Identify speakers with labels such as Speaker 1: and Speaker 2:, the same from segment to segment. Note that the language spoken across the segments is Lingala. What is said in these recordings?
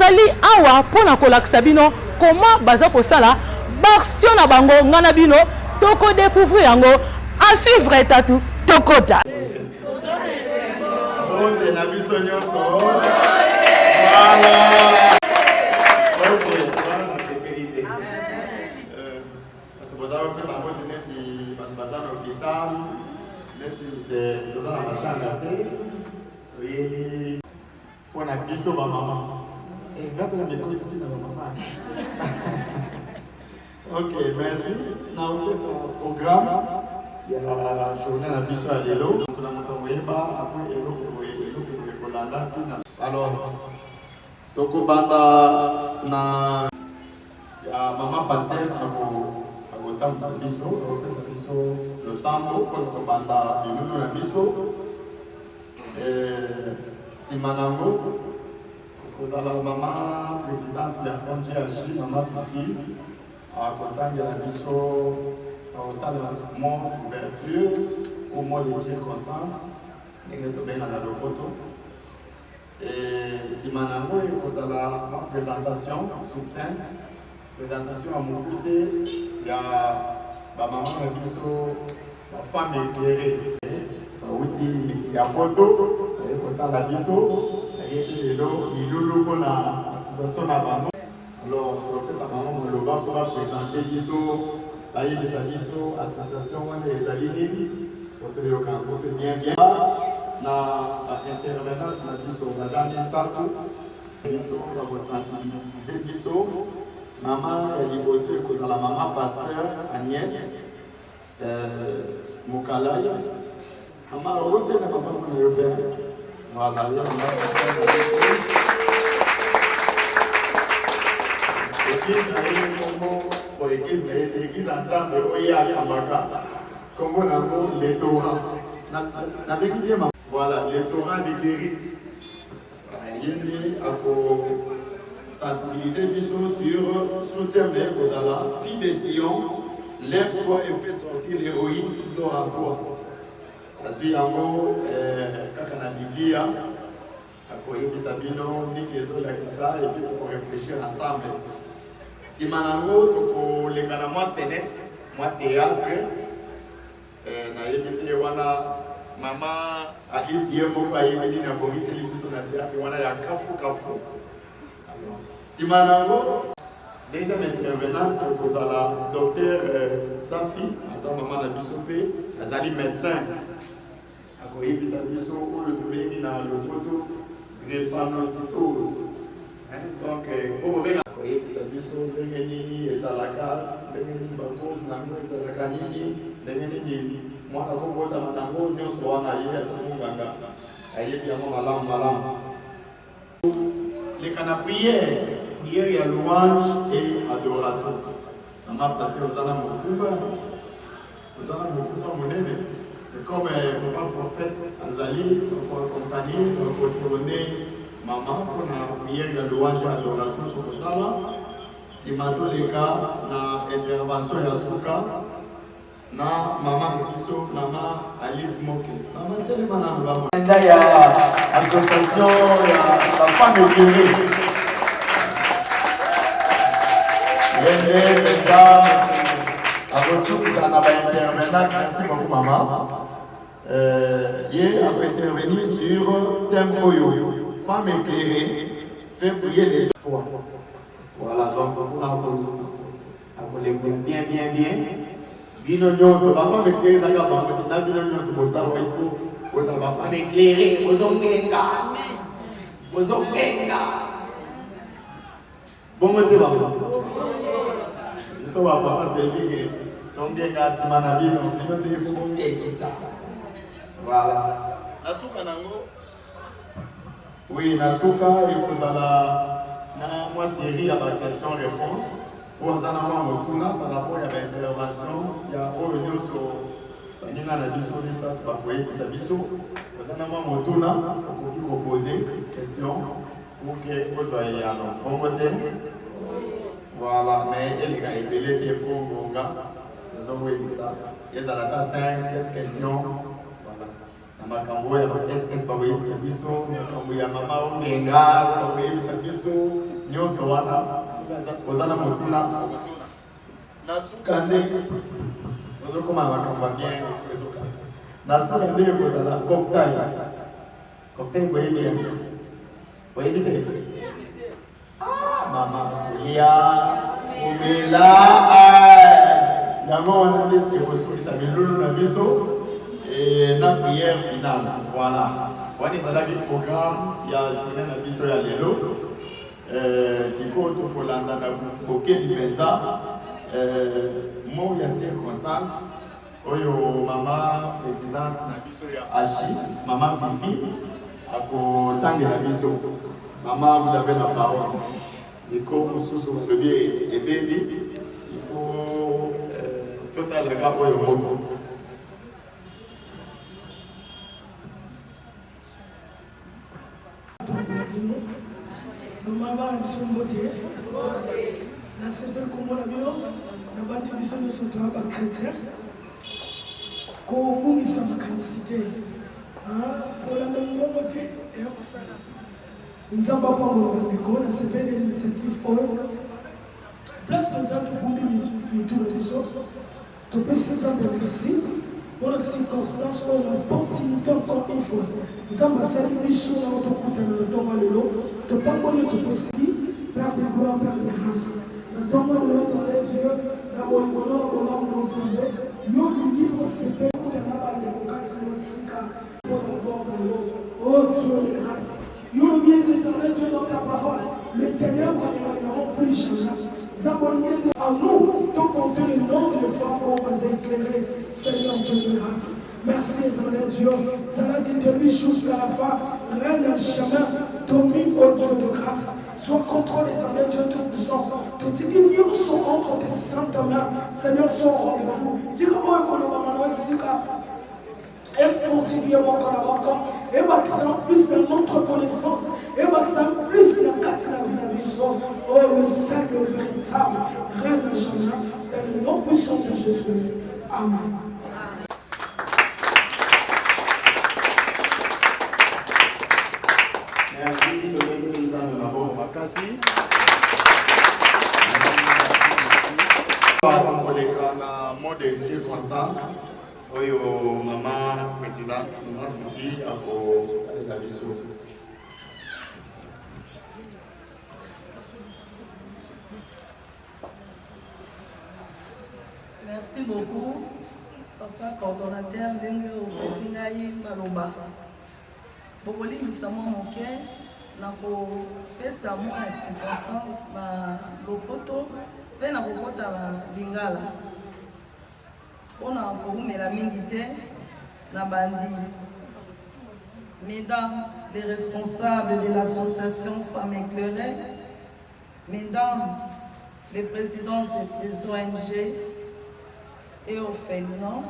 Speaker 1: tozali awa pona kolakisa bino comment baza kosala version na bango ngana bino toko découvrir yango à suivre etatu tokota
Speaker 2: pour la biso ma maman. Et là, pour m'écouter ici dans maman. Ok, merci. Nous avons fait ce programme. Il y a la journée à la biso à l'élo. Nous avons fait après l'élo pour la date. Alors, Toko Banda na maman pasteur à Gotham Sabiso, on fait Sabiso le sambo pour Toko Banda de la biso. Simanango, la maman présidente de la CONGH, maman Fifi, à côté de la mission au sein de mon ouverture, au moins des circonstances, et nous sommes dans le photo. Et Simanango, la présentation succincte, présentation à mon poussé, il y a la maman de mission, la femme éclairée, il y a photo. Dans la biso, il y a l'association d'abandon. Alors, le professeur Maman Moloba va présenter biso, la biso, association des alliés, pour te dire qu'on bien bien. Na intervenante la biso, Nazani Sato, biso, on va sensibiliser biso. Maman, elle est bossée pour la maman pasteur Agnès Moukalaya. Maman, on va te dire que voilà, l'église ensemble, voilà, les Torah de Guérite. Il y a sensibiliser les choses sur le thème de Kozala, fille de Sion, lève-toi et fais sortir l'héroïne qui dort en toi. Azui yango kaka na Biblia akoyebisa bino nini ezolakisa et puis pour réfléchir ensemble. Sima nango tokoleka na mwa scénette mwa théâtre nayebi te wana mama Alice ye moko ayebeli na bomiseli biso na théâtre wana ya kafu. Sima nango deuxième intervenante kozala docteur Safi aza mama na biso pe azali médecin. Il s'agit de la drépanocytose. Donc, au moment où il s'agit de Zalaka, de Bakos, Zalaka, moi, je vais les canapes prière, il y a louange et adoration. Ça m'a passé aux âmes comme papa prophète Azali, pour accompagner, pour positionner maman pour la prière de louange et adoration pour ça. Si maintenant les cas, na intervention ya Souka, na maman Kiso, maman Alice Moke. Maman tellement na maman. Il y a l'association, la femme éclairée. Il y a des dames. Merci beaucoup maman. Il a intervenu sur thème Oyo. Femme éclairée fait briller les toits. Voilà, donc on a bien. Bino nyonso, la femme éclairée, ça va bino nyonso, il faut la femme éclairée, bozongenga. Bon, on so papa baby tongenga simana bino de fongengisa voilà nasuka nango oui nasuka ekozala na moi série ya ba question réponse pour zana mwa motuna par rapport à l'intervention ya oyo nyonso baninga na biso lisa bakoyebisa biso zana mwa motuna okoki poser question pour que ozwa yano bongo te. Voilà, mais il y a des belles pour Gonga. Nous avons dit ça. Il y a 5-7 questions. Voilà. Dans ma camboya, est-ce que vous avez dit ça? Il y a maman Ongenga, vous avez dit ça. wana kozana motuna nasuka ndenge tozokoma na makambo ya bien ezoka nasuka ndenge kozala cocktail boyebi ya boyebi te mama ya omela yango wana nde ekosolisa milulu na biso na prière finale. Voilà, wana ezalaki programme ya journée na biso ya lelo. Sikoyo tokolanda na bokebi mpenza mot ya circonstance oyo mama présidente na biso ya Ashi, mama Fifi akotangela biso. Maman, vous avez la parole. Et comme sous le biais et baby, il faut tout ça le gars pour le monde.
Speaker 3: Maman va mission beauté. La CP comme la bio, la bâtie mission de son travail chrétien. Comme nous sommes canicité. Pour la même beauté et au salam. Nous avons pas parlé de c'était l'initiative pour place de ça tout le tour de ça. Tu peux se sentir ici pour la circonstance où on a opportunité encore une fois. Nous avons salué mission dans notre côté dans le temps de l'eau. Tu peux pas connaître tout possible. Père de gloire, Père de grâce. Le temps de l'eau, Dieu, la bonne bonheur, la bonne bonne santé. Nous nous disons c'est pour la balle de l'occasion de Sika pour la gloire de l'eau. Oh Dieu de grâce. Nous bien éternel Dieu dans ta parole. L'éternel quand il va remplir jamais. Abonnez à nous, tant qu'on te le nom de Fafo va éclairer, Seigneur Dieu de grâce. Merci éternel Dieu. Ça l'a dit depuis jusqu'à la fin. Rien n'a jamais domine au Dieu de grâce. Sois contrôle éternel Dieu tout-puissant. Que tu dis nous sommes entre tes saintes mains. Seigneur, sois au rendez-vous. Dis comment on va maintenant ici. Et fortifier mon corps, et vaccin plus de notre connaissance, et vaccin plus de 4 la mission. Oh, le Seigneur véritable, rien ne changera, dans le nom puissant de Jésus. Amen.
Speaker 2: Merci de nous dans la bonne vacances. Pour les mots de circonstances. Oyo maman présidente, maman Fifi, à les avisos.
Speaker 4: Merci beaucoup, papa coordonnateur Ndenge au Pessingaï Maloba. Bokoli misamo moke na ko pesa mo circonstance na lopoto pe na kokota la lingala. On a encore la milité, la bandit. Mesdames les responsables de l'association Femmes éclairées, mesdames les présidentes des ONG et orphelinats,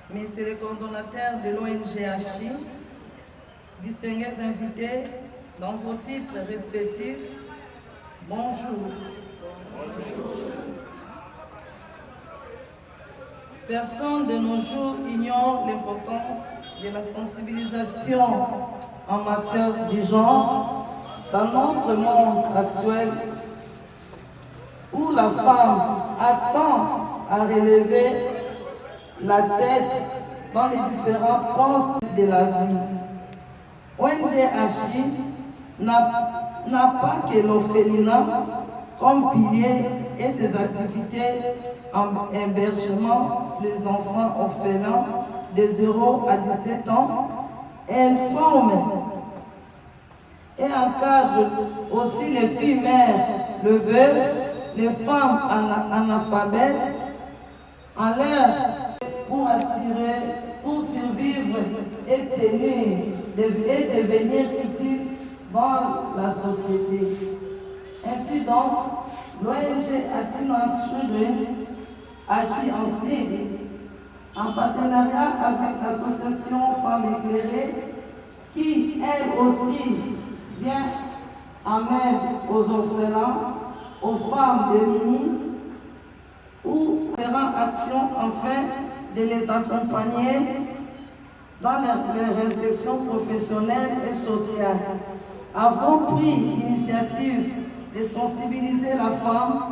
Speaker 4: messieurs les coordonnateurs de l'ONG Hachi, distingués invités dans vos titres respectifs, bonjour. Bonjour. Personne de nos jours ignore l'importance de la sensibilisation en matière du genre dans notre monde actuel où la femme attend à relever la tête dans les différents postes de la vie. ONG Hachi n'a pas que l'orphelinat comme pilier et ses activités en hébergement les enfants orphelins de 0 à 17 ans. Elle forme et encadre aussi les filles mères, les veuves, les femmes analphabètes en l'air pour assurer, pour survivre et devenir utile dans la société. Ainsi donc, l'ONG Hachi en Syrie, en partenariat avec l'association Femmes éclairées, qui elle aussi vient en aide aux orphelins, aux femmes démunies, ou fera action afin de les accompagner dans leur insertion professionnelle et sociale. Avons pris l'initiative de sensibiliser la femme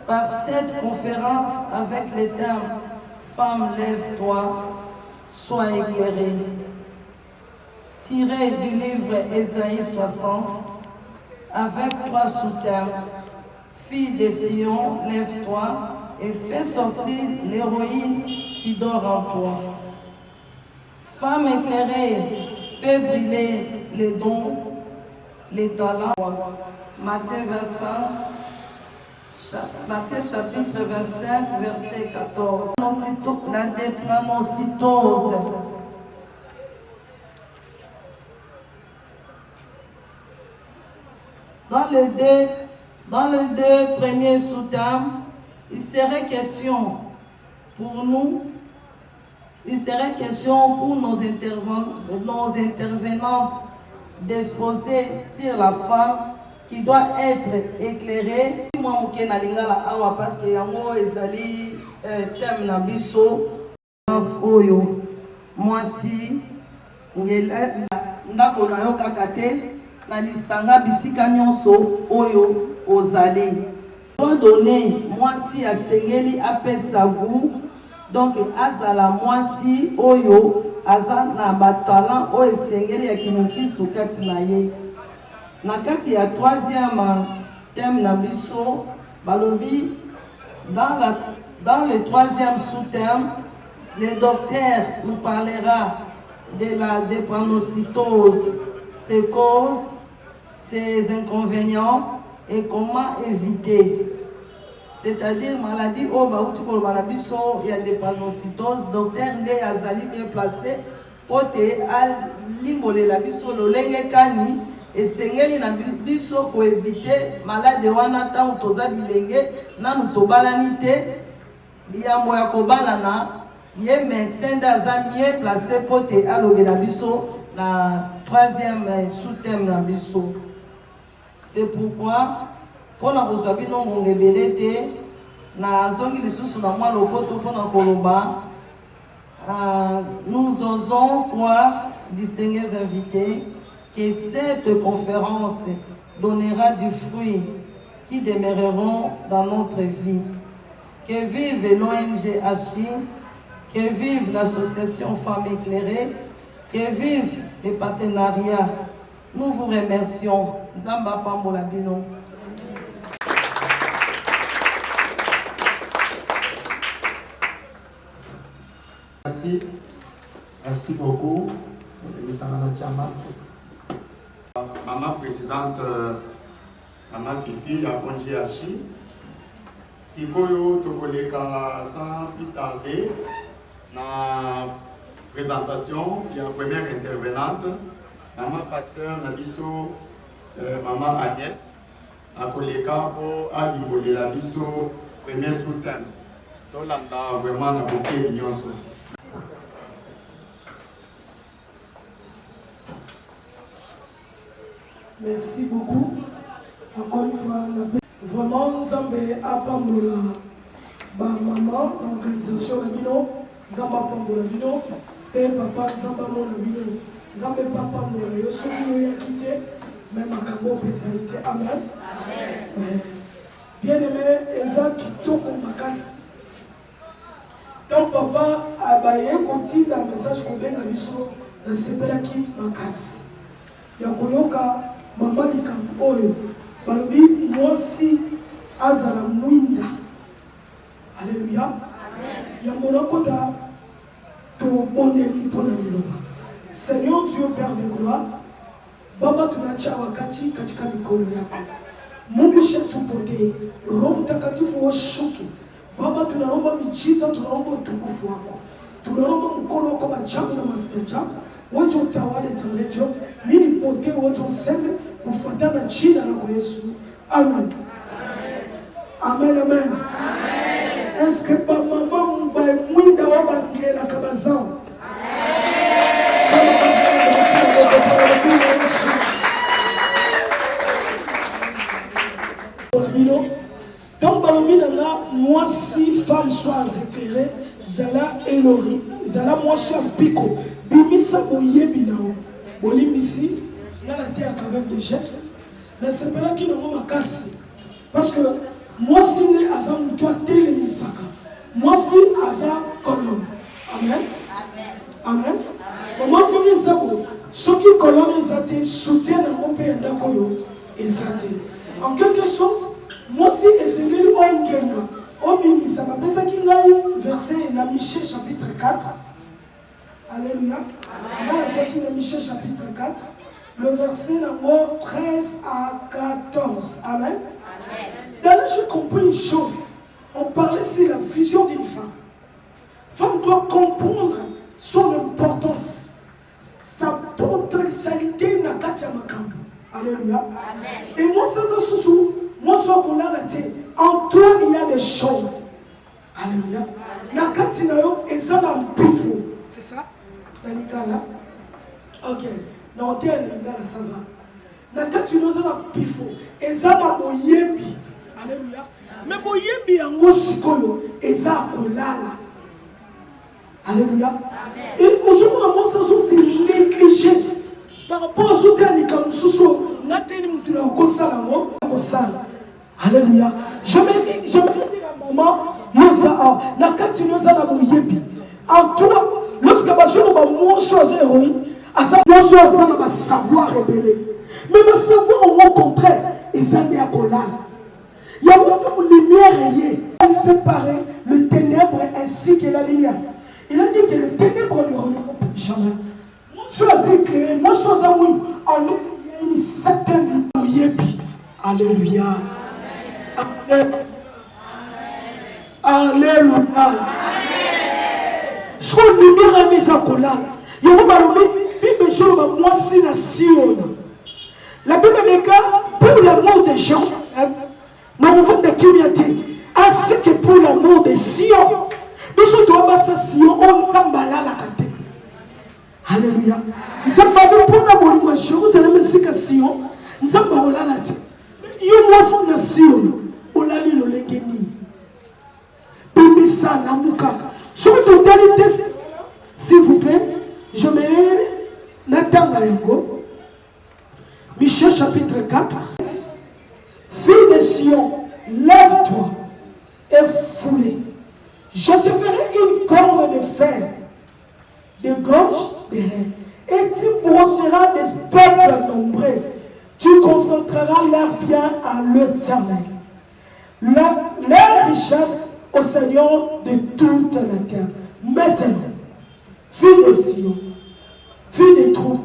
Speaker 4: par cette conférence avec les termes « Femme, lève-toi, sois éclairée ». Tiré du livre Ésaïe 60, avec 3 sous-termes. Fille de Sion, lève-toi et fais sortir l'héroïne qui dort en toi. Femme éclairée, fais briller les dons, les talents. Matthieu chapitre 25, verset 14. La drépanocytose. Dans les deux premiers sous-termes, il serait question pour nous, nos intervenantes d'exposer sur la femme qui doit être éclairée. Moi, je suis parce que yango ezali thème na biso oyo mwasi ndako na yo kaka te na lisanga bisika nyonso oyo ozali. Doit donner mwasi asengeli apesa vous donc azala mwasi oyo aza na batalant oyo esengeli ya kimokristo kati na ye. Na kati ya 3e thème na biso balobi dans le 3e sous-thème, le docteur nous parlera de la drépanocytose, ses causes, ses inconvénients et comment éviter. C'est-à-dire maladie au baouti la biso il y a des drépanocytose, docteur nde azali bien placé pour te limbole la biso lolenge kani esengeli na biso pour éviter maladie wana tango toza bilenge nanu tobalani te liambo ya kobalana ye médecin d'aza mieux placé pour te alobela biso na 3e sous-thème na biso. C'est pourquoi pour la kozabi no ngebele te na zongi lisusu na mwa lopoto pona koloba nous osons croire, distingués invités, que cette conférence donnera du fruit qui demeureront dans notre vie. Que vive l'ONG Hachi, que vive l'association Femmes Éclairées, que vive les partenariats. Nous vous remercions. Zamba Pambola Bino.
Speaker 2: Merci beaucoup. Maman présidente, Maman Fifi, à Ponjiachi. Si vous tokoleka sans plus tarder, la présentation, il y a la première intervenante, Maman Pasteur Nabiso, Maman Agnès, à Koleka pour Alibolé Nabiso, premier soutien. Tolanda vraiment na bouquet nyonso.
Speaker 3: Merci beaucoup. Encore une fois, vraiment, Nzambe apambola ba maman, l'organisation la bino, Nzambe apambola bino, et papa Nzambe amona bino, Nzambe papa mola yo soki yo ya quitté, même à Kambo spécialité. Amen. Amen. Bien aimé, Ezak Toko Makas. Donc papa abaye continue un message qu'on vient à biso, la sepelaki Makas. Yakoyoka Maman likambo oyo balobi mwasi azala mwinda. Alléluia. Amen. Yango nakota to boneli mpona liloba. Seigneur Dieu Père de gloire, baba tunacha wakati katika mikono yako. Mungu shetu pote, Roho Mtakatifu washuki. Baba tunaomba miujiza, tunaomba utukufu wako. Tunaomba mkono wako majabu na maajabu. Wacha utawale talejo, mimi pote wacha useme kufuatana jina lako Yesu. Amen. Amen. Amen. Amen. Est-ce que maman mbaye mwinda wa bangela kabazao? Donc, moi, si femme soit éclairée, Zala Elori, Zala moi, si un pico, Bimisa Boye Binao, Bolimisi, n'a la terre avec des gestes, mais c'est pas là qu'il n'a pas cassé. Parce que moi, si je suis toi, moi, si je suis colonne. Amen. Amen. Comment nous disons ceux qui colonnent les soutiennent mon pays en quelque sorte, moi si essayez ça m'appelle ça qui verset dans Michée chapitre 4. Alléluia. Dans Michée chapitre 4, le verset 13 à 14. Amen. D'ailleurs, j'ai compris une chose. On parlait sur la vision d'une femme. Femme doit comprendre son importance, sa potentialité dans la Alléluia. Et moi, ça, moi, ça, qu'on a la tête. En toi, il y a des choses. Alléluia. C'est ça? Ok. Non, tu es ça va. Alléluia. Mais boyebi yango sikoyo eza kolala. Alléluia. Et aujourd'hui, moi, ça, c'est négligé. Par rapport aux autres, alléluia. Je vais dire un moment, en toi, lorsque moi choisir héroïne, à savoir révéler. Mais le savoir au contraire, ils ont à colère. Il y a beaucoup de lumière et séparer le ténèbre ainsi que la lumière. Il a dit que le ténèbre ne reviendra plus jamais. Sois éclairé, moi sois amour. En nous, il y a une certaine yébi. Alléluia. Amen. Alléluia. Sois lumière à mes accolades. Il y a une chose à moi si la Sion. La Bible déclare pour l'amour des gens, nous avons de communauté, ainsi que pour l'amour des Sion. Nous sommes à Sion, on va mal à la tête. Alléluia. Nous avons pas pour la bonne vous allez me dire que Sion, nous avons pas la tête. Yo moi sans la Sion, on a lu le legeni. Bimisa namuka. Sur le dernier test, s'il vous plaît, je mets Nathan Gayango. Michée chapitre 4. Fille de Sion, lève-toi et foulez. Je te ferai une corde de fer, de gorge de reins, et tu brosseras des peuples nombreux. Tu concentreras leur bien à l'Éternel. Leur richesse au Seigneur de toute la terre. Maintenant, fille de Sion, fille des troupes,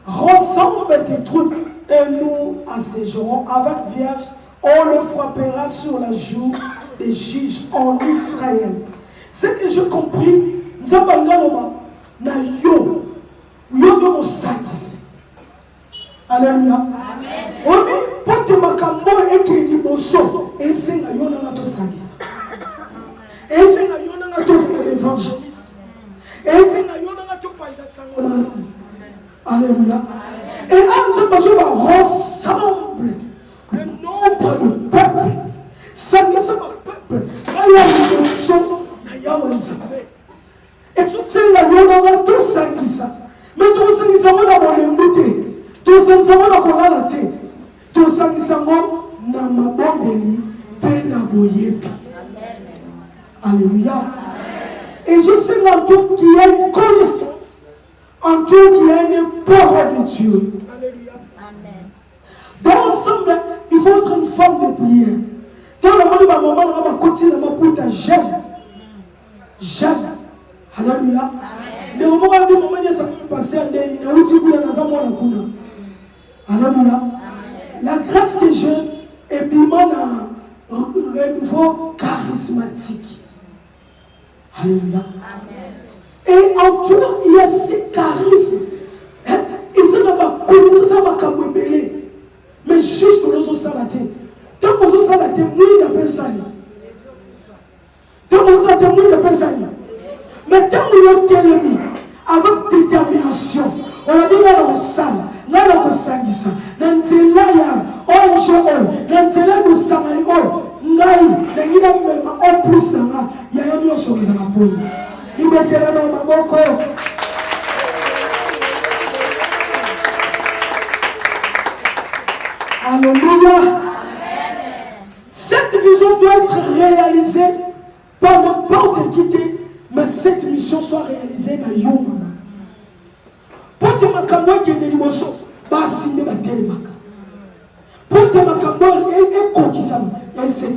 Speaker 3: ressemble tes troupes et nous asségerons avec vierge. On le frappera sur la joue des juges en Israël. Ce que j'ai compris, nous avons na yo de Mosakis. Alléluia. Oui, pote makambo ekeli boso et c'est na yo na to sakis. Et c'est na yo na to évangéliste. Et c'est na yo na to panja sango. Alléluia. Et en ce moment ressemble le nombre de peuples. Ça ne sont pas peuple. Il y a une émotion, il y a un savait. Et c'est la yonara tout ça qui ça. Mais tout ça qui ça va dans le mbouté. Tout ça qui ça va dans la tête. Tout ça qui ça va dans ma bambeli. Pena boyebi. Alléluia. Et je sais en tout qu'il y a une connaissance. En tout qu'il y a une parole de Dieu. Alléluia. Dans l'ensemble, il faut être une forme de prière. Dans le monde, ma maman, on va continuer à m'apporter j'aime. J'aime. Alléluia. Mais au moment où maman ça va passer à Déni, na uti kuna na zamu na kuna. Alléluia. La grâce que j'ai est bima na renouveau charismatique. Alléluia. Et en toi, il y a ce charisme. Ils sont pas connaissance à ma camouébélé. Mais juste que nous sommes la tête. Tant que nous sommes la tête, nous ne personne. Tant que nous sommes la tête, nous ne personne. Mais tant que nous sommes l'ennemi, avec détermination, on a dit dans la salle, dans la salle, dans la salle, dans la salle, en plus, il y a une chose qui est pour nous. Liberté la main, Maboko. Alléluia. réalisée par n'importe qui, mais cette mission soit réalisée dans yo maman. Pour que ma camoufle qui est de l'imotion, bah signer ma télémaca. Pour que ma camoufle est coquissable, et c'est là.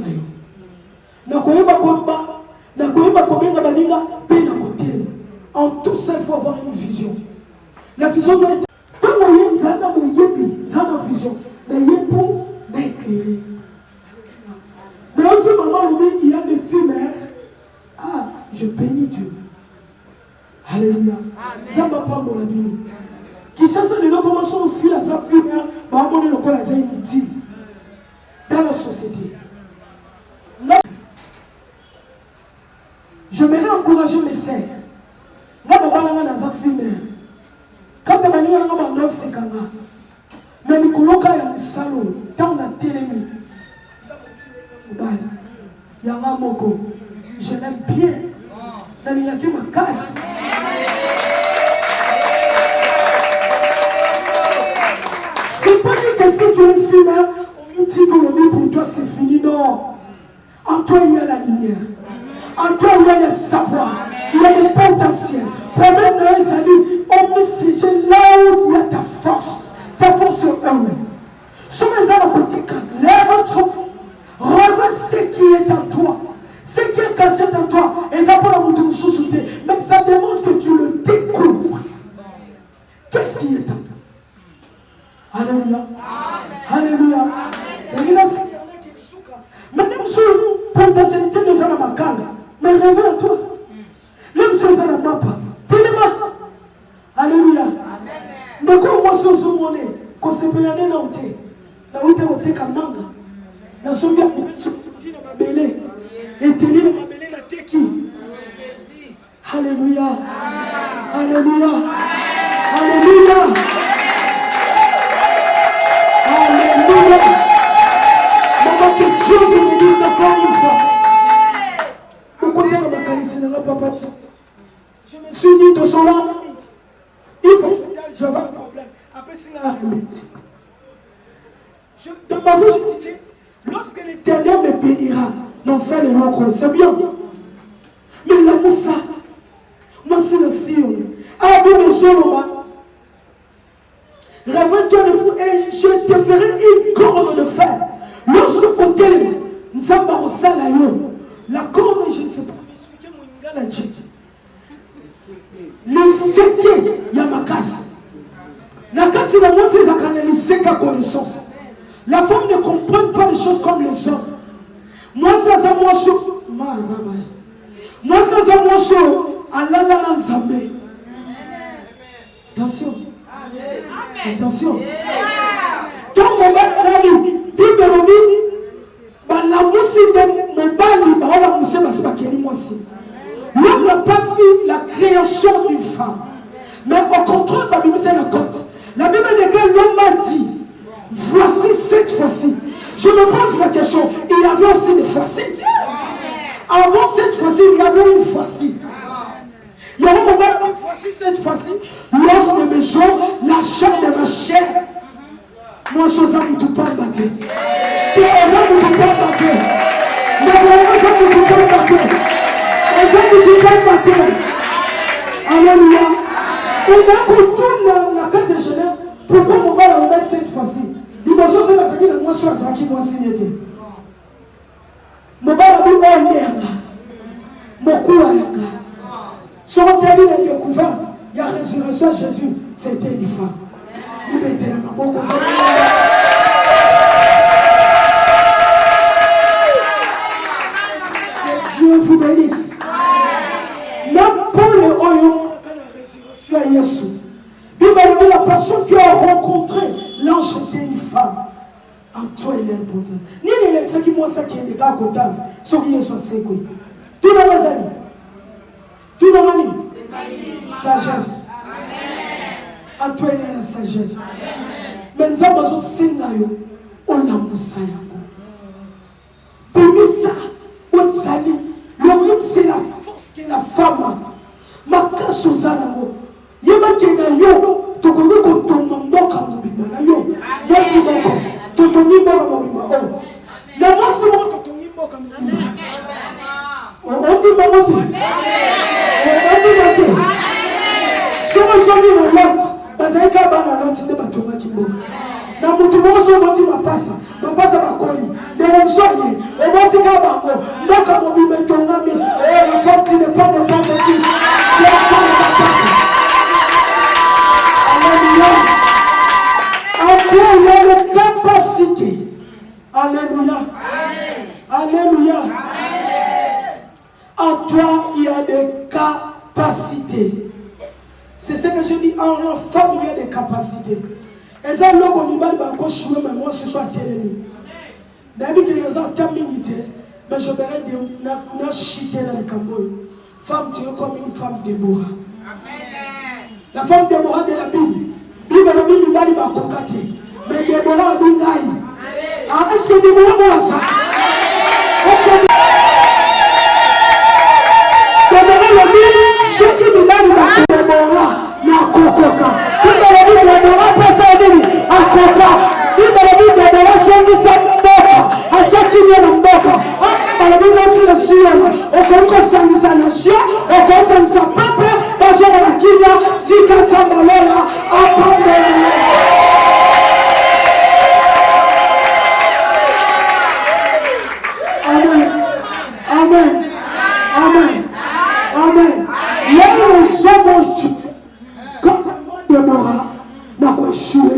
Speaker 3: Nakoyeba komba, nakoyeba komenga baninga, pe na côté. En tout ça, il faut avoir une vision. La vision doit être. Quand on y a une vision, mais il y a pour l'éclairer. Mais on dit, maman, il y a des films. Ah, je bénis Dieu. Alléluia. Ça va pas mon ami. Qui cherche les recommandations au fil à sa film, bah, on est le col à sa inutile dans la société. J'aimerais encourager mes sœurs. Là, dans un film. Quand tu as dit que c'est comme ça, mais il y a un salon, tant de télémi. Il y a un moko. Je l'aime bien. Il y a ma casse. C'est pas dit que si tu es une fille, on dit que pour toi c'est fini. Non. En toi il y a la lumière. En toi il y a le savoir. Il y a le potentiel. Problème de les amis, on me siège là où il y a ta force sur eux. Sur les gens à côté, lève ton revois ce qui est en toi, ce qui est caché en toi. Et ça pour la montée sous soutenir. Mais ça demande que tu le découvres. Qu'est-ce qui est en toi? Alléluia. Alléluia. Même sur potentialité de ça dans ma cale, mais réveille-toi. Même si ça n'a pas. Tellement. Alléluia. Mais quand on se souvient, qu'on se fait l'année dans le thé, là où tu es au thé comme manga, la souviens pour me soutenir dans ma belée, et tenir dans ma belée la thé qui. Alléluia. Alléluia. Alléluia. Alléluia. Maman, que Dieu vous bénisse encore une fois. Au côté de ma calissine, papa. Je me suis dit de son âme, il faut que je vais un problème. Après, c'est la réalité. Dans ma vie, je disais, lorsque l'Éternel me bénira, non, ça, les mots, c'est bien. Mais là, ça, moi, c'est le Sion. Ah, bon, le Soloma. Réveille-toi de fou et je te ferai une corde de fer. Lorsque au télé, nous avons au salayon. La corde, je ne sais pas m'expliquer mon ingala. Le séqué, il y a ma casse. La carte, c'est la moi, c'est la séqué connaissance. La femme ne comprend pas les choses comme les hommes. Moi, ça, ça, moi, chaud. Moi, ça, ça, moi, chaud. Allah, la, la, zambé. Attention. Attention. Quand mon père a dit, la musique de mon père, la musique, l'homme n'a pas vu la création d'une femme. Mais au contraire, la Bible, c'est la côte. La Bible dit que l'homme a dit, voici cette fois-ci. Je me pose la question, il y avait aussi des fois-ci. Avant cette fois-ci, il y avait une fois-ci. Il y avait un moment, une fois-ci, cette fois-ci, lorsque mes gens, la chair de ma chair, moi, je suis en tout pas battu. Tu es en tout pas battu. Mais je suis en tout pas battu. Alléluia. On a retourné la carte de jeunesse. Pourquoi on va la remettre cette fois-ci? Nous avons fait la famille de moi sur la qui m'a signé. Mon père a dit oh merde. Mon cou a yanga. Sur le terrain de découverte, il y a résurrection de Jésus. C'était une femme. Nous mettez la main comme ça. Que Dieu vous bénisse. Même pour le royaume, la résurrection à la personne qui a rencontré l'ange était une femme. En toi, il est important. Ni les gens qui m'ont ça qui est des cas comptables, ceux qui sont séqués. Tout dans les amis. Tout dans les amis. Sagesse. En toi, il y a la sagesse. Mais nous avons aussi on l'a moussé. Pour ça, on s'allie. L'homme, c'est la force qui est la femme. Ma casse aux alamos. Yema qui est là, yo. Tokoni kotonga mboka mobimba na yo. Mwasi moko. Totoni mboka mobimba. Na mwasi moko totoni mboka mobimba. Alléluia. En toi, il y a des capacités. C'est ce que je dis, en femme, il y a des capacités. Et ça, là, comme il m'a dit, mais moi, ce soit télé. D'habitude, les gens ont milité, mais je verrai que chité dans le Cambodge. Femme, tu es comme une femme Déborah. La femme Déborah de la Bible. La Bible, il m'a dit, mais Déborah a dit, est-ce que Déborah voit ça? Est-ce que Déborah a dit, ce qui me dit, Déborah n'a kokoka. Il m'a dit, Déborah peut s'aider à koka. Il m'a dit, Déborah s'aider sa boca. A dia qui vient en boca. La Bible aussi le ciel. Au conseil de sa nation, au conseil de sa peuple, dans la Kina, Tikata Malola, Amen. Amen. Amen. Amen. Là où nous sommes, quand Déborah n'a pas échoué,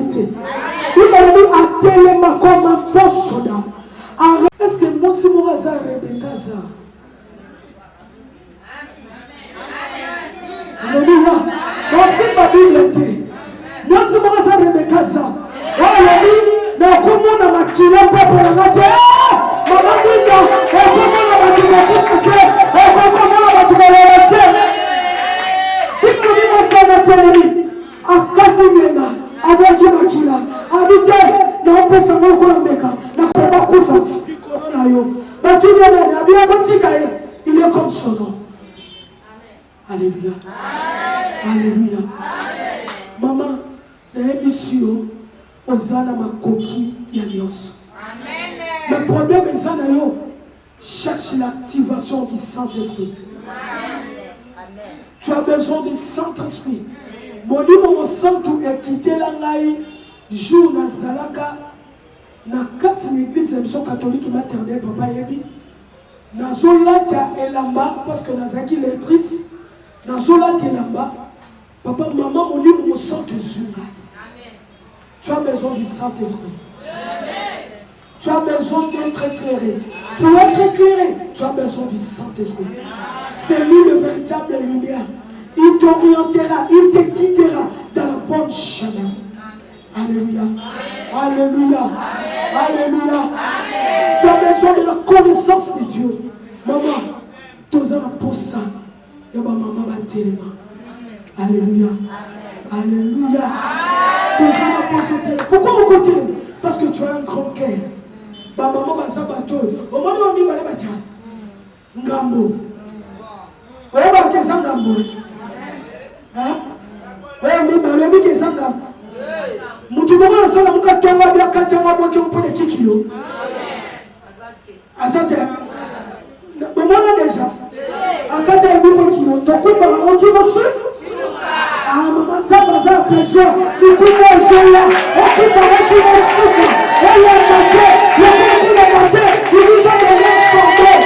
Speaker 3: il m'a dit à tellement comme un poste. Est-ce que moi, si mon hasard Rebecca ça? Alléluia. Voici ma Bible était. Moi, si mon hasard Rebecca ça. Oh, elle a dit, mais comment on a maquillé un peu pour la gâter? Maman, comment on a maquillé un peu pour la gâter? Comment on a maquillé un peu pour la gâter? Il m'a dit, moi, ça va terminer. À Katimena, à Wakimakila, à Bité, non, on peut savoir qu'on a meka. N'a pas Koufa. Il est comme son nom. Alléluia. Alléluia. Maman, l'émission, Osana ma coquille, Yanios. Le problème est ça, cherche l'activation du Saint-Esprit. Tu as besoin du Saint-Esprit. Mon livre, mon sang, tout est quitté la naï, jour na Zalaka. Na 4 églises émission catholique maternelle papa yebi nazolata elamba parce que nazaki lectrice nazolata elamba papa maman mon livre me sent Jésus. Tu as besoin du Saint-Esprit. Tu as besoin d'être éclairé. Pour être éclairé, tu as besoin du Saint-Esprit. C'est lui le véritable lumière. Il t'orientera, il te guidera dans la bonne chemin. Alléluia. Alléluia. Alléluia. Tu as besoin de la connaissance de Dieu. Maman, tu as pour ça. Et ma maman va t'aider. Alléluia. Alléluia. Tu as pour ça. Pourquoi on continue? Parce que tu as un grand cœur. Ma maman va s'abattre. Au moment où on va la battre. Ngambo. On va battre ça Ngambo. Hein? On va battre ça Ngambo. Mutumoko na sala muka tonga bia kati ya maboke upone kikilo. Asante. Bomona deja. Akati ya bibo kilo tokuba okimo su. Ah mama nzamba za pression. Ikuba zoya. Okuba okimo suka. Oya mate. Yokukula mate. Ikuza donné son.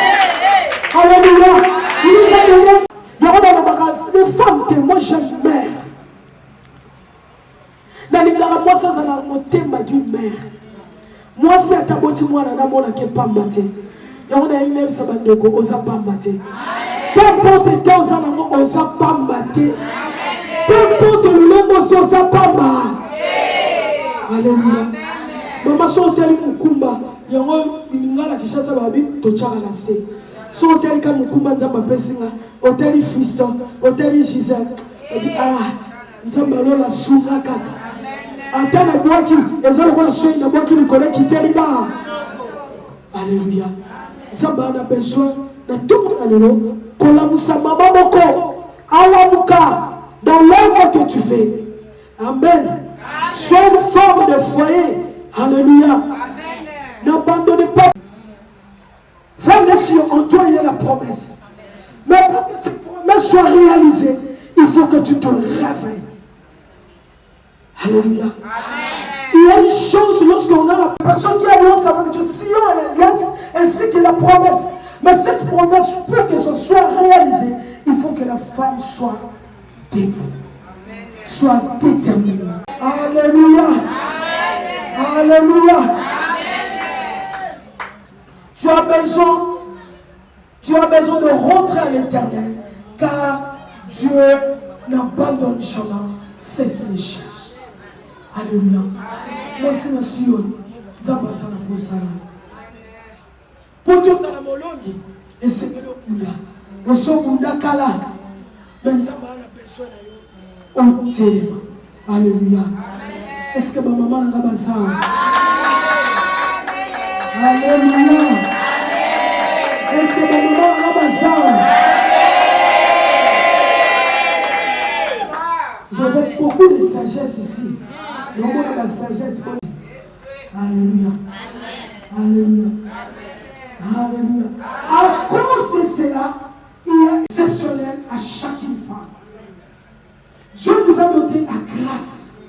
Speaker 3: Alléluia. Ikuza donné. Yoroba na bakasi. Les femmes que moi j'aime mère. Moi, ça a monté ma du mère. Moi, c'est à ta beauté, moi, la dame, qui n'est pas ma tête. Et on a une lèvre, ça va de go, on n'a pas ma tête. Peu importe le temps, on n'a pas ma tête. Peu importe le long, on n'a pas ma. Alléluia. Maman, si on t'a dit Mukumba, il y a un gars qui chasse à Bible, tu as la C. Si on t'a dit Mukumba, tu as on t'a dit Fiston, on t'a dit Gisèle. Ah, la souveraine. Attends la boîte, les autres vont suivre la boîte qui nous connaît qui t'aime là. Alléluia. Ça va, on a besoin de tout le monde. Pour la moussa, maman, moko, alamuka, dans l'œuvre que tu fais. Amen. Sois une forme de foyer. Alléluia. N'abandonnez pas. Frère, messieurs, en toi il y a la promesse. Mais pour que cette promesse soit réalisée, il faut que tu te réveilles. Alléluia. Il y a une chose lorsqu'on a la personne qui a alliance avec Dieu, si on a l'alliance ainsi que la promesse. Mais cette promesse, pour que ce soit réalisé, il faut que la femme soit debout, soit déterminée. Alléluia. Alléluia. tu as besoin de rentrer à l'Éternel, car Dieu n'abandonne jamais ceux qui le cherchent. Alléluia. Merci, monsieur. Zambazana pour ça. Pour tout ça, et c'est que nous sommes kala. Mais nous avons besoin de Alléluia. Est-ce que ma maman n'a pas ça? Alléluia. Est-ce que ma maman n'a pas ça? Je veux beaucoup de sagesse ici. Vraiment de la sagesse. Alléluia. Alléluia. Alléluia. À cause de cela, il est exceptionnel à chaque femme. Dieu vous a doté la grâce.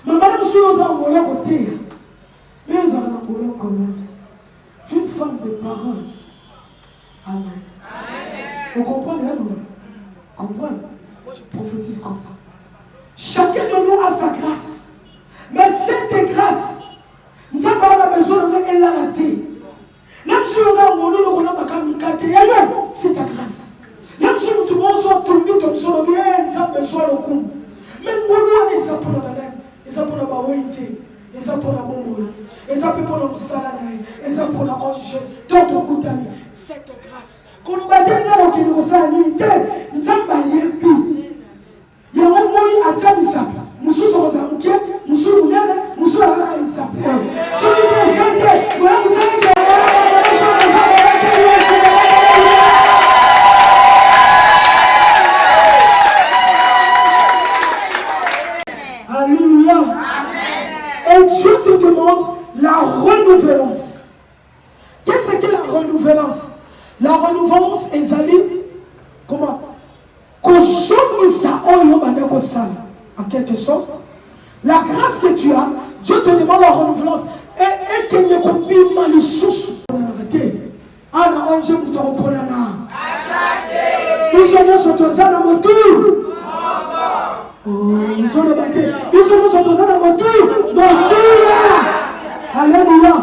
Speaker 3: Mais madame, si nous avons volé côté, mais nous avons volé au commerce. Une femme de parole. Amen. Vous comprenez, maman? Comprenez? Moi, je prophétise comme ça. Chacun de nous a sa grâce. Mais cette grâce, nous avons pas besoin de elle la rater. Même si nous avons volé le roland de c'est ta grâce. Même si nous devons soit tombés comme ça, nous avons besoin de coup. Mais nous avons des apôtres dans la les apôtres dans la wéité, les apôtres dans la momole, les apôtres dans le salarié, les apôtres dans l'ange, dans le coutami. Cette grâce. Quand nous battons dans le nous avons l'unité, nous avons pas yépi. Il y a un moment à Tamisap. Nous sommes aux Amouké, nous sommes nous sommes à Alisap. Nous sommes présentés, nous sommes Alléluia. Et Dieu te demande la renouvelance. Qu'est-ce que la renouvelance? La renouvelance est allée, comment? En quelque sorte, la grâce que tu as, Dieu te demande la renouvelance. Et qu'il ne copie pas les sources. Nous sommes sur toi, ça dans mon tour. Nous sommes sur toi, dans mon tour. Alléluia.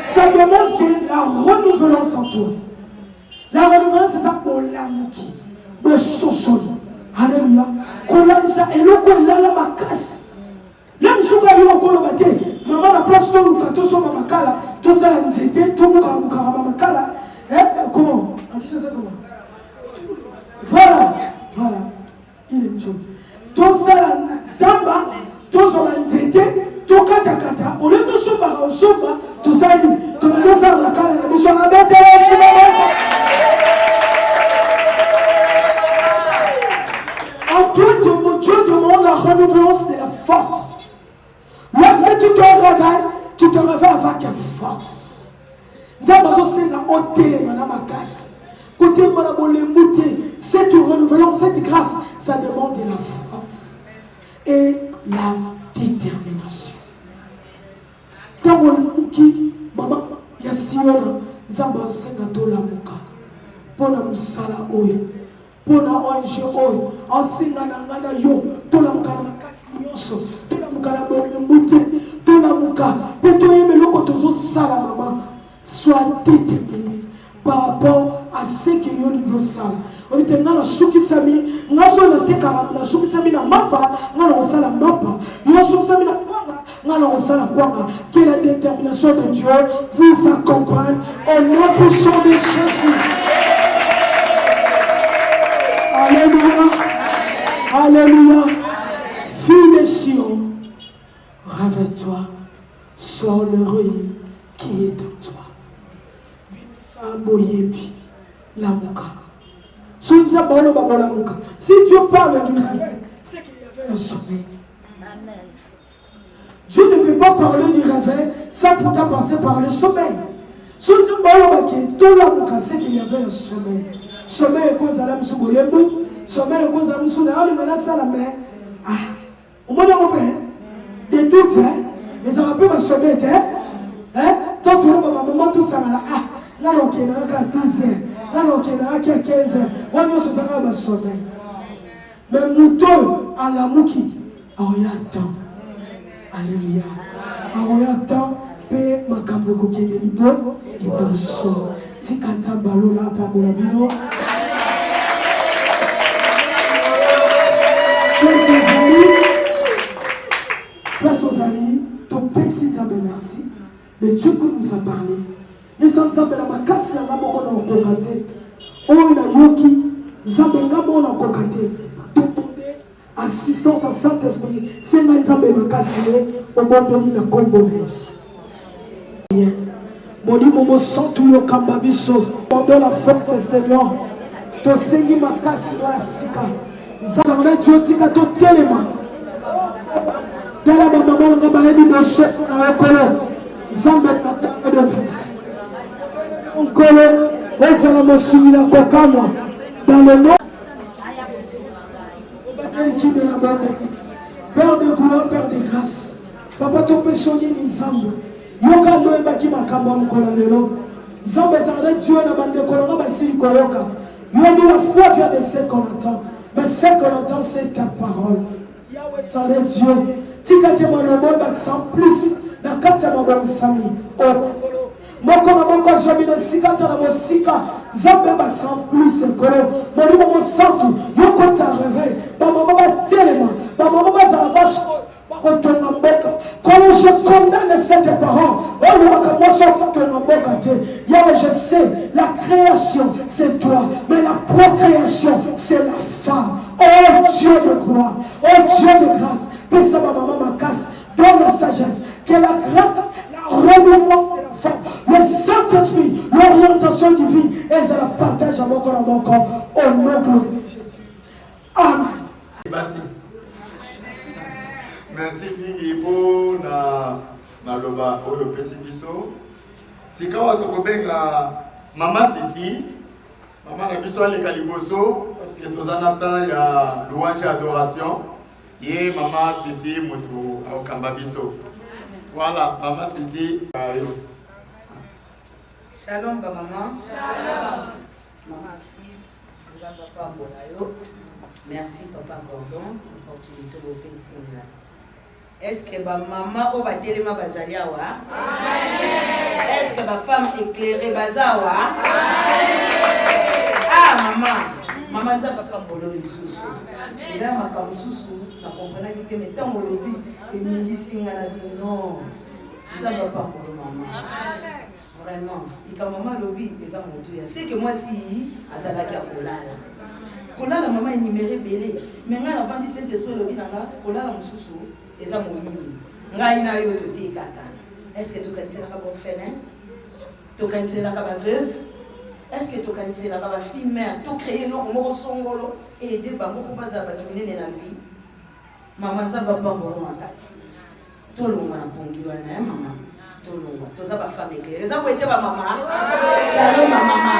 Speaker 3: Ça demande qu'il y ait la renouvelance en toi. La renouvelance, c'est ça pour l'amour qui. Le sous-sol. Alléluia. Qu'on a ça et l'eau qu'on a la macasse. Même si on a eu encore le bâté, maman la place où nous avons tous ma makala, tout ça la nzete, tout le monde a ma makala. Comment? On dit ça comment? Voilà. Il est chaud. Tout ça la zamba, tout ça la nzete, tout kata. On est tous au bar, tout ça dit. Tout le monde a la makala, la mission a bêté, Dieu demande la renouvelance de la force. Lorsque tu te réveilles avec force. Cette renouvelance, cette grâce, ça demande de la force et la détermination. Maman, il y a Siona, Zamba Senga Tola Muka, Pona Musala Oyo. Pona onje oyo asinga nangana yo tola mukala makasi nyonso tola mukala mbute tola muka peto yemeloko tozo sala mama soit déterminé par rapport à ce que yo lingo sala obitenga na suki sami ngaso na teka na suki sami na mapa ngana osala mapa yo suki sami na kwanga ngana osala kwanga. Que la détermination de Dieu vous accompagne au nom puissant de Jésus. Alléluia. Alléluia. Fille de Sion, réveille-toi. Sois l'heureux qui est en toi. Si Dieu parle du réveil, c'est qu'il y avait un sommeil. Amen. Dieu ne peut pas parler du réveil sans pourtant passer par le sommeil. Si Dieu parle du réveil, c'est qu'il y avait un sommeil. Sommeil est cause à l'âme sous le bout. Sommeil est cause à l'âme sous le bout. Au moins, on peut des doutes, les Arabes vont sommeil. Tant que maman tout ça, là, on est à 12 heures, là, on est à 15 heures. On est à sommeil. Mais mouton à la mouki, on y attend. Alléluia. On y attend. pe makambo kokende liboso tika nzambe alola apakola bino place aux amis ton pesi nzambe merci le Dieu que nous a parlé yesa nzambe na makasi yanga moko na okoka te oyo nayoki nzambe nga moko na okoka te toponde assistance à Saint-Esprit senga nzambe makasi ye obondoli na kombo na Yesu molimo mosantu yokamba biso pendant la fête Seigneur tosengi makasi na sika nzambe Dieu tika totelema tala bamama nanga bayebi bochef na ekolo nzambe na de fils nkolo ezala mosumi na kokamwa dans le nom Père de gloire, Père de grâce papa topesoni ni nzambe yoka ndo ebaki makambo ya mokolo lelo nzambe éternel Dieu na bandeko nanga basili koyoka yobi la foi vient de ce qu'on entend mais ce qu'on entend c'est ta parole Yahweh éternel Dieu tika te malobo bakisa plus na kati ya mabamisami moko na moko azwami na sika ata na mosika nzambe bakisa plus ekolo molimo mosantu yokota réveil bamama batelema bamama bazala bakotonga mboka quand je condamne cette parole oyebaka mwasi okotonga mboka te yawe je sais la création c'est toi mais la procréation c'est la femme oh Dieu de gloire oh Dieu de grâce pesa bamama makasi donne la sagesse que la grâce la renaissance de la femme le Saint-Esprit l'orientation divine et ça la partage à mon corps au nom de Jésus amen.
Speaker 2: Merci Sidi pour na loba oyo pesi biso sika wato kobenga mama Sisi mama na biso aleka liboso parce que tozana temps ya louange adoration ye mama Sisi mutu akamba biso voilà mama Sisi ayo
Speaker 5: shalom ba mama shalom mama Sisi nzamba pambola yo merci papa Gordon opportunité de pesi là. Est-ce que ma maman ou ma télé ma bazaliawa? Est-ce que ma femme éclairée bazawa? Ah maman, maman n'a pas comme le sous. Et là ma comme sous, na comprenait que mes temps au lobby et nous ici à la vie non, ça va pas pour maman. Vraiment, et quand maman lobby les gens m'ont dit, c'est que moi si azala qui a kolala. Kolala maman est numéré belé, mais quand la vente cette esprit lobby nanga kolala mususu. Eza moyini ngai na yo to tekaka est-ce que tokanisela ka bofene tokanisela ka ba veuve est-ce que tokanisela ka ba fille mère to créer no mo songolo et aider bango ko baza ba minene na vie mama nzamba bango makasi to longa na pongiwa na mama to longa to za ba femme éclairée za ko ete ba mama shalom mama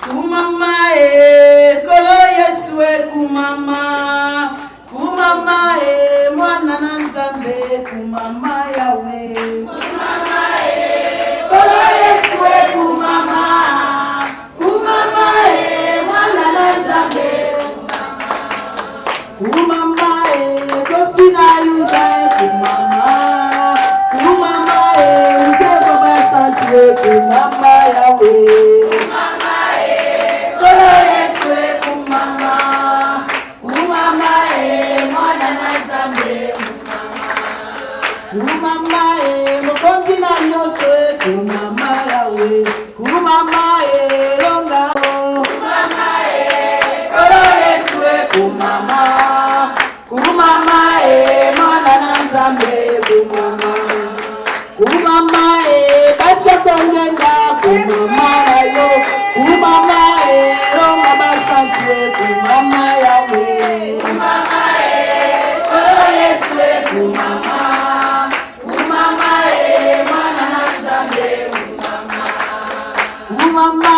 Speaker 5: kumama kolo Yesu kumama kumama mwana na nzambe kumama yawe kumama kolo Yesu kumama kumama mwana na nzambe kumama kosina yuda kumama kumama mtego basantwe kumama yawe kumama kolo Yesu kumama kumama mwana na nzambe kumama mokonzi na nyonso kumama yawe kumama longa kumama kolo Yesu kumama kumama mwana na nzambe kumama kumama basi akongenga kumama na yo kumama longa basantwe kumama yawe kumama kolo Yesu kumama kumama mwana na nzambe kumama kumama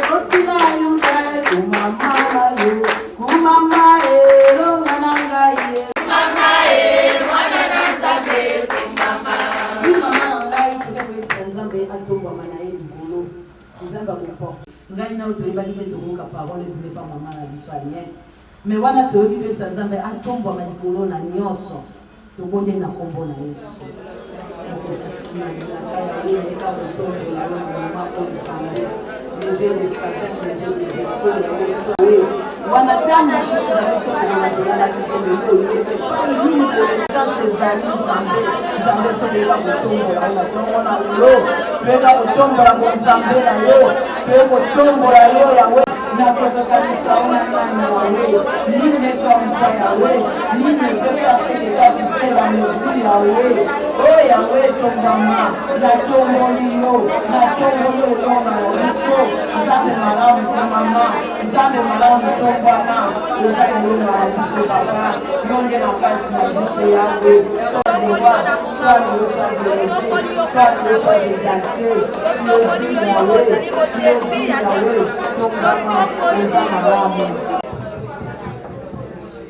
Speaker 5: kosina yuda kumama na yo kumama longa na ngai kumama mwana na nzambe kumama kumama ngai tukakwetsa nzambe atongwa mana ye likolo nzambe akoporte ngai na toyebaki te tokoka parole epume pa mama na biso Agnès mais wana toyoki toyebisa nzambe atombwama likolo na nyonso tobonde na kombo na Yesu wanadamu sisi tunatolana kitendo hiyo kwa nini kwa chance za zambe toleka kutombola na leo peka kutombola kwa zambe na leo peka kutombola leo yawe na kwa kanisa una nani yawe nini kwa mfano yawe nini kwa sisi kwa sisi mzuri yawe o yawe tombama na tomboliyo na tomboliyo toma na biso zambe malamu mama zambe malamu tombama uzaye luma na biso papa yonge na kasi na biso yawe tomboma soit exalté yawe tombama uza malamu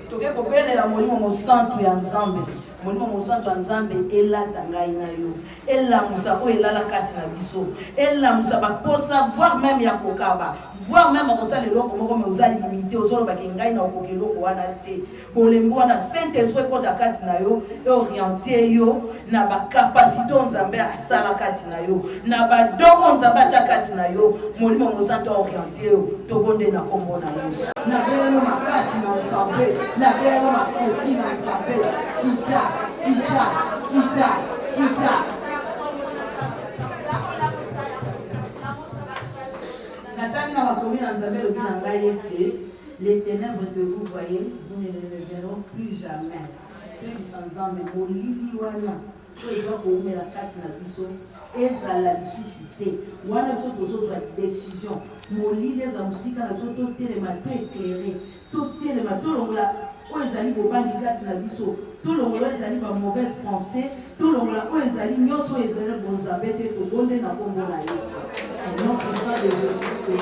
Speaker 5: toke kobelela molimo mosantu ya nzambe molimo mosantu ya nzambe elata ngai na yo elamusa oyo elala kati na biso elamusa baposa voire même ya kokaba voire même akosala eloko moko me oza limité ozolobaki ngai na okoka eloko wana te bolembo wana saint esprit ekota kati na yo eoriente yo na bakapasité oyo nzambe asala kati na yo na badon oyo nzambe atya kati na yo molimo mosantu aoriente yo tobonde na kombo na yesu nakelelo makasi na nzambe nakelelo makoki na nzambe kita Natami na makomi na nzambe lobi na ngai ete les ténèbres que vous voyez vous ne les verrez plus jamais. Pebisa nzambe molili wana so ezwa koumela kati na biso ezala lisusu te wana biso tozozwa décision molili eza mosika na biso totelema to éclairé totelema tolongola oyo ezali bobangi kati na biso tolongola ezali ba mauvaise pensée tolongola oyo ezali nyonso oyo ezali bonzambe te tobonde na kombo na yesu non pour de Jésus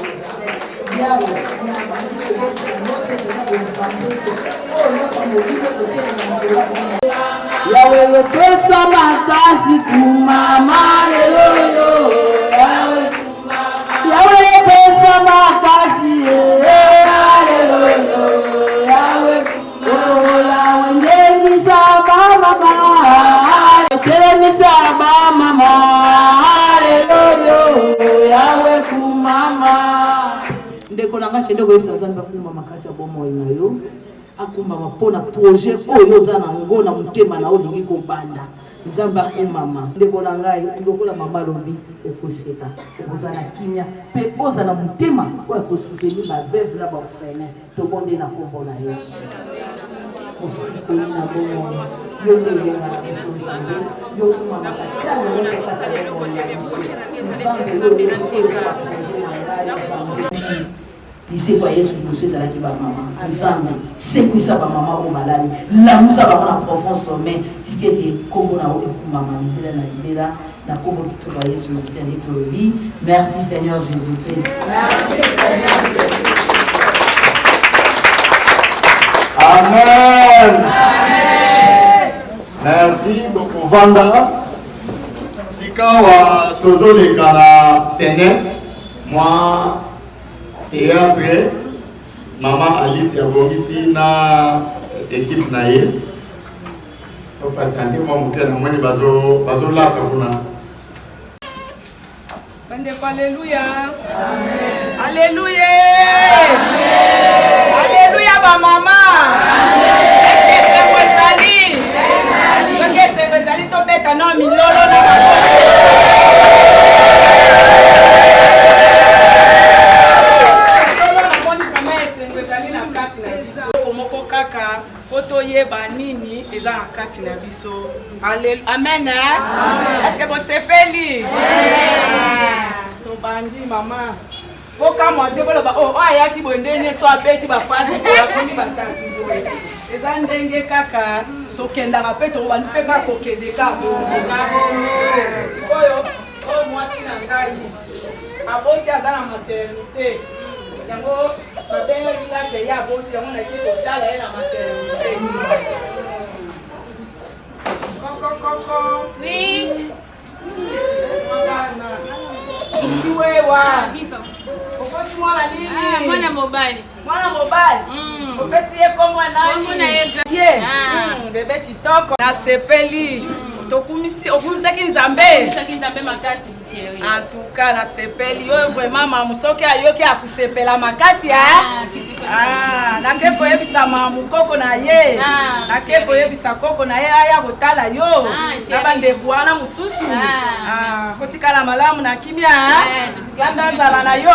Speaker 5: yawe yabandi kobota nyonso ezali bonzambe te oyo nyonso molili totelema mbola yawe yopesa makasi kumama leloyo yawe yopesa makasi leloyo yawe yawe ngengisa mama telemisa mama leloyo yawe kumama ndeko nanga kende koyebisa nzambe akumama kati ya bomoi na yo akumama mpona projet oyo oza na ngo na motema na olingi kobanda nzambe akumama ndeko na ngai lokola mama lobi okoseka okoza na kimia mpe oza na motema oyo akosoutenir baveuve na baorphelin tobonde na kombo na yesu kosikoli na bomoi yo nde elonga na biso nzambe yo okumamaka ntango nyonso kati ya bomoi na biso nzambe oyo eza baprojet na ngai nzambe lisekwa yesu liboso ezalaki bamama nzambe sekwisa bamama oyo balali lamusa bango na profond sommet tika ete nkombo na oyo ekumama libela na libela na nkombo kitoko ya yesu masiya nde tolobi merci seigneur jésus christ
Speaker 2: amen merci tokovanda sika wa tozoleka na senet mwa théâtre maman Alice abongisi na équipe na ye to pasante mo moke na moni bazo laka kuna
Speaker 4: bande alléluia alléluia alléluia ba mama est-ce que c'est to beta no milolo na toyeba nini eza na kati na biso amen est-ce que bosepeli tobandi mama poka mwate boloba o ayaki bondene so abeti bafasi bakoni batatu eza ndenge kaka tokendaka mpe tokobandi mpe kaka kokende sikoyo oyo mwasi na ngai aboti aza na maternité yango babengaki kaka ye aboti yango naki kotala ye na maternité kokokoko oui isiwewa okoti mwana nini
Speaker 6: mwana mobali
Speaker 4: opesi ye komwa nani ye bebe kitoko nasepeli okumisaki nzambe en tout cas nasepeli oyo vraiment mamu soki ayoki akusepela makasi nake koyebisa mamu koko na ye nake koyebisa koko na ye aya kotala yo na bandeko wana mosusu kotikala malamu na kimia zanda azala na yo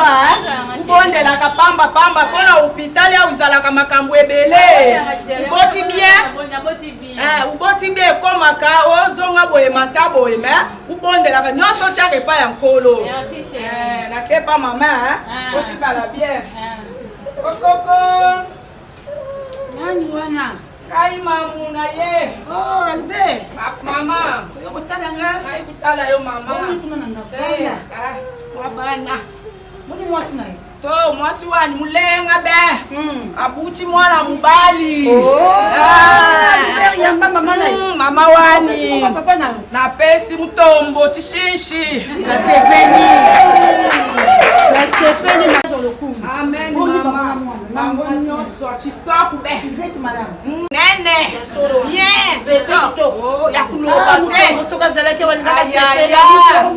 Speaker 4: ubondelaka pamba mpona hôpital ya uzalaka makambo ebele uboti bien ekomaka ozonga boye mata boye me ubondelaka nyonso otiaka epai ya nkolo nakepa mama otikala bien kokoko
Speaker 5: nani wana
Speaker 4: kai mamu na ye
Speaker 5: Albert
Speaker 4: mama
Speaker 5: kotala nga
Speaker 4: kai kutala yo mama
Speaker 5: wabana moni mwasi na ye
Speaker 4: to mwasi wani mulenga be abuti mwana mubali
Speaker 5: yamba mama na ye
Speaker 4: mama wani
Speaker 5: papa na
Speaker 4: napesi mutombo tishinshi
Speaker 5: nasepeni mazolokumu
Speaker 4: amen mama mambo nyonso kitoko be
Speaker 5: vete madame
Speaker 4: nene bien kitoko ya kuloba te
Speaker 5: soki azalaki walingaka sepeli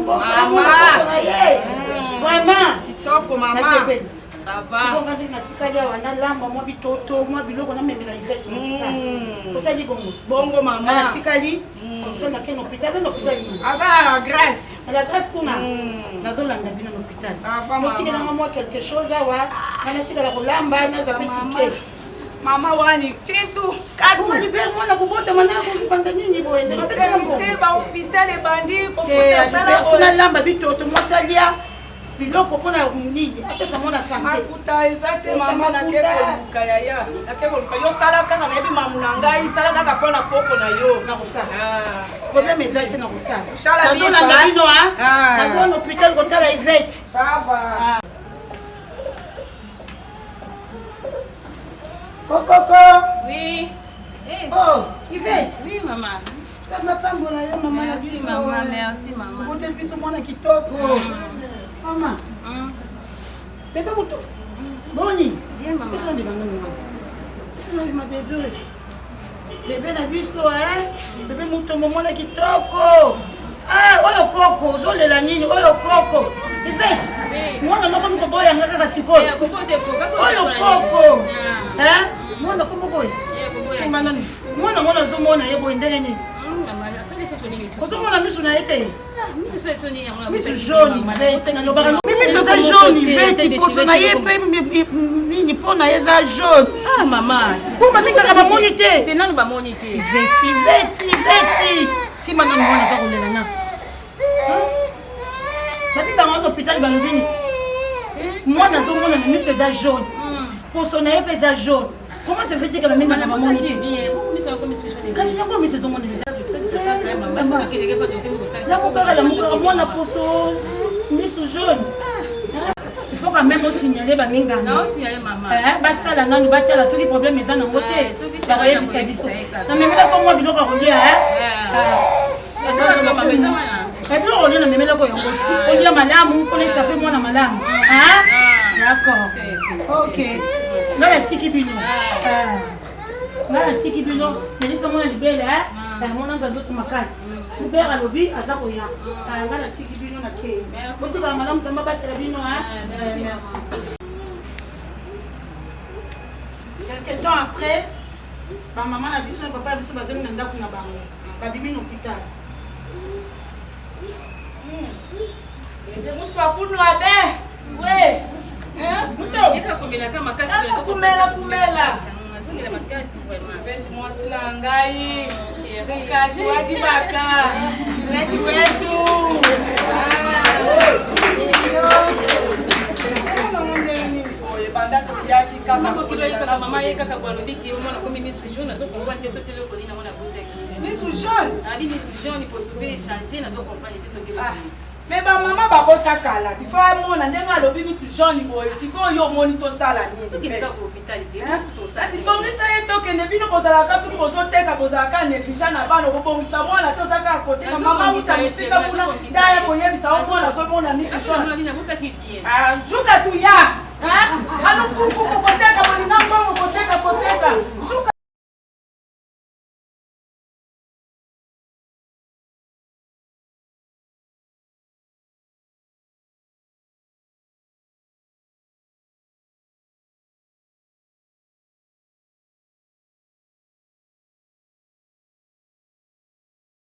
Speaker 4: mama
Speaker 5: vraiment
Speaker 4: kitoko mama
Speaker 5: nasepeli
Speaker 4: ça va
Speaker 5: sibonga natikali awa nalamba mwa bitoto mwa biloko namemela ivete osali
Speaker 4: bongo mama
Speaker 5: natikali osala ke na hôpital
Speaker 4: aka la grâce
Speaker 5: la grâce kuna nazolanda bino na hôpital otikelanga mwa quelque chose awa nanatikala kolamba nazwa pe tike
Speaker 4: mama wani tintu
Speaker 5: kadulibere mwana kobotama nakobanda nini boyendete
Speaker 4: bahôpital ebandi
Speaker 5: kofuna lamba bitoto mwasalia biloko mpona nini apesa mwana sante
Speaker 4: makuta eza te mama nake koluka yaya nake koluka yo sala kaka nayebi mamu na ngai sala kaka mpona koko na yo
Speaker 5: nakosala probleme eza te nakosala nazolanda bino nazoa na hôpital kotala ivete kokoko
Speaker 6: oui
Speaker 5: ivete
Speaker 6: oui mama
Speaker 5: samba pambola yo mama na biso
Speaker 6: merci mama
Speaker 5: koteli biso mwana kitoko mama bebe moto boni pesa ndibanga mama pesa ndima bebe bebe na biso bebe moto mwana kitoko oyo koko ozolela nini oyo koko ivete mwana noko mikoboyanga kaka sikoyo oyo koko mwana komoboye simba nani mwana azomona ye boye ndenge nini ozomona misu na ye te misu jaune ivete nalobaka misu eza jaune ivete poso na ye mpe nini mpo na ye eza jaune
Speaker 6: mama
Speaker 5: po bamingaka bamoni te
Speaker 6: nanu bamoni te
Speaker 5: ivete simba nani mwana aza kolela na babingaka wana hôpital balobini mwana azomona na misu eza jaune poso na ye mpe eza jaune comment se fait-il que bamingaka bamoni te kasi yango misu ezomona yakokakala mwana poso misu jaune il faut quand même osignale bamingana basala nanu batala soki problème eza nango te bakoyebisa biso namemelako mwa biloko ya kolia biloko kolia namemelako yango kolia malamu kolesa mpe mwana malamu d'accord ok nga natiki bino nga natiki bino melisa mwana libele mwana nzanzoto makasi mubere alobi aza koya nga natiki bino na kei otikala malamu zamba batela bino merci quelque temps après bamama na biso na papa ya biso bazali na ndako na bango babimi na hôpital
Speaker 4: muswakunwa be we kumela veti mwasi na ngai kashi wajibaka veti wetu banda toyaki kaka
Speaker 6: mama ye kaka bwalobiki omwana komi misu jaune azokomprendre te soki elokoli nango na buteke
Speaker 4: misu jaune
Speaker 6: abi misu jaune posobe échange nazokomprendre te soki
Speaker 4: me bamama babota kala tifo amona ndenge alobi misu jaune boye sikoyo yo omoni tosala ninisi bongisa ye tokende bino bozalaka soki bozoteka bozalaka negligea na bana kobongisa mwana tozaka koteka mama uta mosika kuna daya koyebisa o mwana azomona misu jaune juka tuya anokuku kokoteka bolinga mbongo koteka